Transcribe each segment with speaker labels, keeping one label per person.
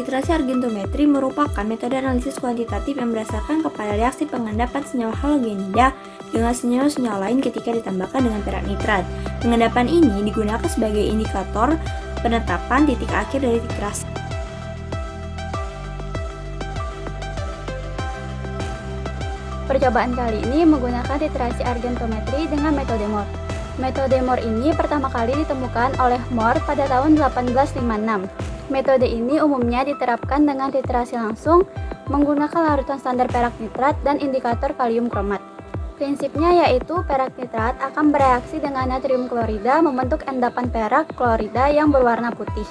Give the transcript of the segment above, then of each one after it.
Speaker 1: Titrasi argentometri merupakan metode analisis kuantitatif yang berdasarkan kepada reaksi pengendapan senyawa halogenida dengan senyawa-senyawa lain ketika ditambahkan dengan perak nitrat. Pengendapan ini digunakan sebagai indikator penetapan titik akhir dari titrasi.
Speaker 2: Percobaan kali ini menggunakan titrasi argentometri dengan metode Mohr. Metode Mohr ini pertama kali ditemukan oleh Mohr pada tahun 1856. Metode ini umumnya diterapkan dengan titrasi langsung menggunakan larutan standar perak nitrat dan indikator kalium kromat. Prinsipnya yaitu perak nitrat akan bereaksi dengan natrium klorida membentuk endapan perak klorida yang berwarna putih.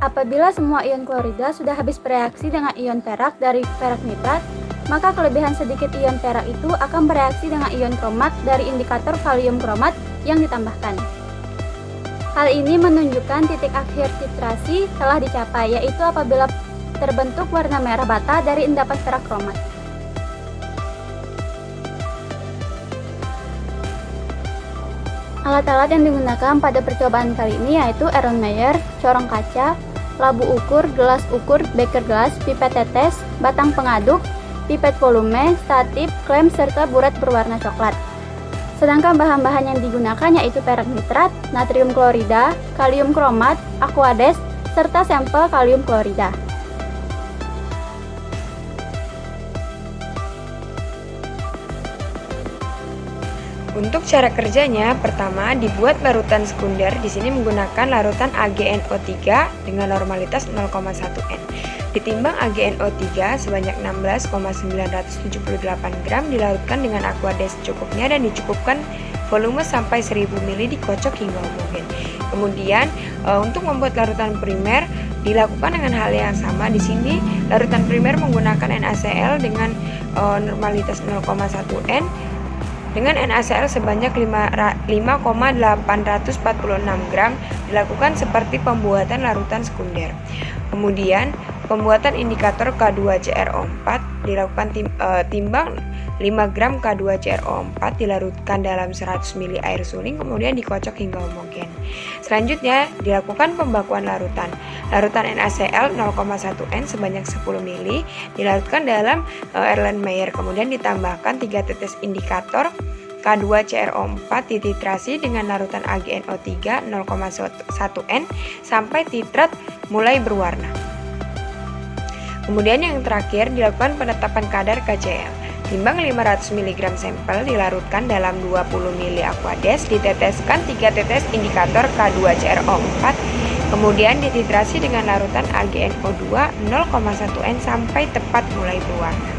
Speaker 2: Apabila semua ion klorida sudah habis bereaksi dengan ion perak dari perak nitrat, maka kelebihan sedikit ion perak itu akan bereaksi dengan ion kromat dari indikator kalium kromat yang ditambahkan. Hal ini menunjukkan titik akhir titrasi telah dicapai, yaitu apabila terbentuk warna merah bata dari endapan perak kromat. Alat-alat yang digunakan pada percobaan kali ini yaitu Erlenmeyer, corong kaca, labu ukur, gelas ukur, beker gelas, pipet tetes, batang pengaduk, pipet volume, statip, klem, serta burat berwarna coklat. Sedangkan bahan-bahan yang digunakan yaitu perak nitrat, natrium klorida, kalium kromat, aquades, serta sampel kalium klorida.
Speaker 3: Untuk cara kerjanya, pertama dibuat larutan sekunder. Di sini menggunakan larutan AgNO3 dengan normalitas 0,1 N. Ditimbang AgNO3 sebanyak 16,978 gram, dilarutkan dengan aquades secukupnya dan dicukupkan volume sampai 1000 ml, dikocok hingga homogen. Kemudian untuk membuat larutan primer dilakukan dengan hal yang sama. Di sini larutan primer menggunakan NaCl dengan normalitas 0,1 N dengan NaCl sebanyak 5,846 gram, dilakukan seperti pembuatan larutan sekunder. Kemudian pembuatan indikator K2CrO4 dilakukan timbang 5 gram K2CrO4 dilarutkan dalam 100 ml air suling, kemudian dikocok hingga homogen. Selanjutnya dilakukan pembakuan larutan. Larutan NaCl 0,1 N sebanyak 10 ml dilarutkan dalam Erlenmeyer, kemudian ditambahkan 3 tetes indikator K2CrO4 dititrasi dengan larutan AgNO3 0,1 N sampai titrat mulai berwarna. Kemudian yang terakhir dilakukan penetapan kadar KCl. Timbang 500 mg sampel dilarutkan dalam 20 ml aquades, diteteskan 3 tetes indikator K2CrO4, kemudian dititrasi dengan larutan AgNO2 0,1 N sampai tepat mulai berwarna.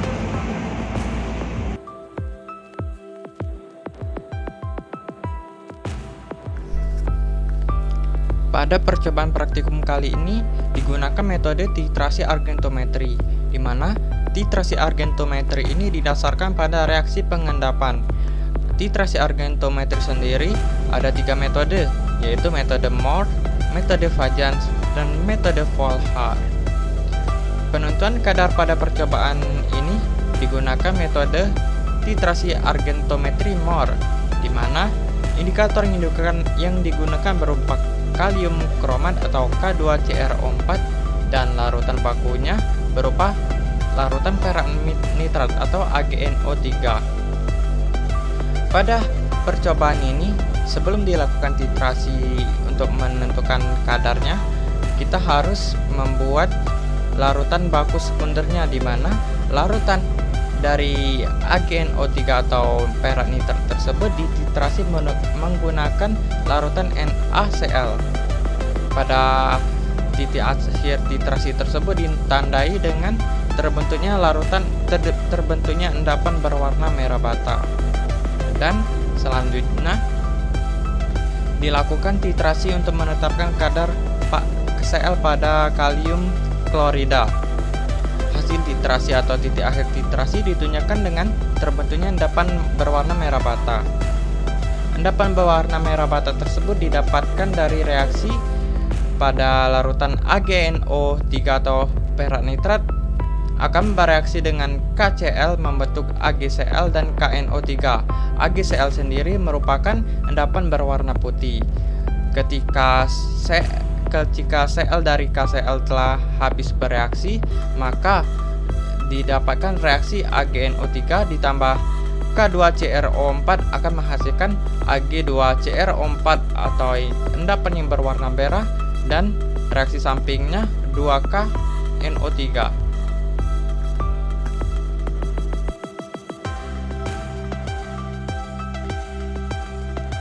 Speaker 4: Pada percobaan praktikum kali ini digunakan metode titrasi argentometri, di mana titrasi argentometri ini didasarkan pada reaksi pengendapan. Titrasi argentometri sendiri ada 3 metode, yaitu metode Mohr, metode Fajans, dan metode Volhard. Penentuan kadar pada percobaan ini digunakan metode titrasi argentometri Mohr, di mana indikator yang digunakan berupa kalium kromat atau K2CrO4 dan larutan bakunya berupa larutan perak nitrat atau AgNO3. Pada percobaan ini, sebelum dilakukan titrasi untuk menentukan kadarnya, kita harus membuat larutan baku sekundernya, di mana larutan dari AgNO3 atau perak nitrat tersebut dititrasi menggunakan larutan NaCl. Pada titik akhir titrasi tersebut ditandai dengan terbentuknya endapan berwarna merah bata. Dan selanjutnya dilakukan titrasi untuk menetapkan kadar Cl pada kalium klorida. Hasil titrasi atau titik akhir titrasi ditunjukkan dengan terbentuknya endapan berwarna merah bata. Endapan berwarna merah bata tersebut didapatkan dari reaksi pada larutan AgNO3 atau perak nitrat akan bereaksi dengan KCl membentuk AgCl dan KNO3. AgCl sendiri merupakan endapan berwarna putih. Ketika Jika Cl dari KCl telah habis bereaksi, maka didapatkan reaksi AgNO3 ditambah K2CrO4 akan menghasilkan Ag2CrO4 atau endapan yang berwarna merah, dan reaksi sampingnya 2KNO3.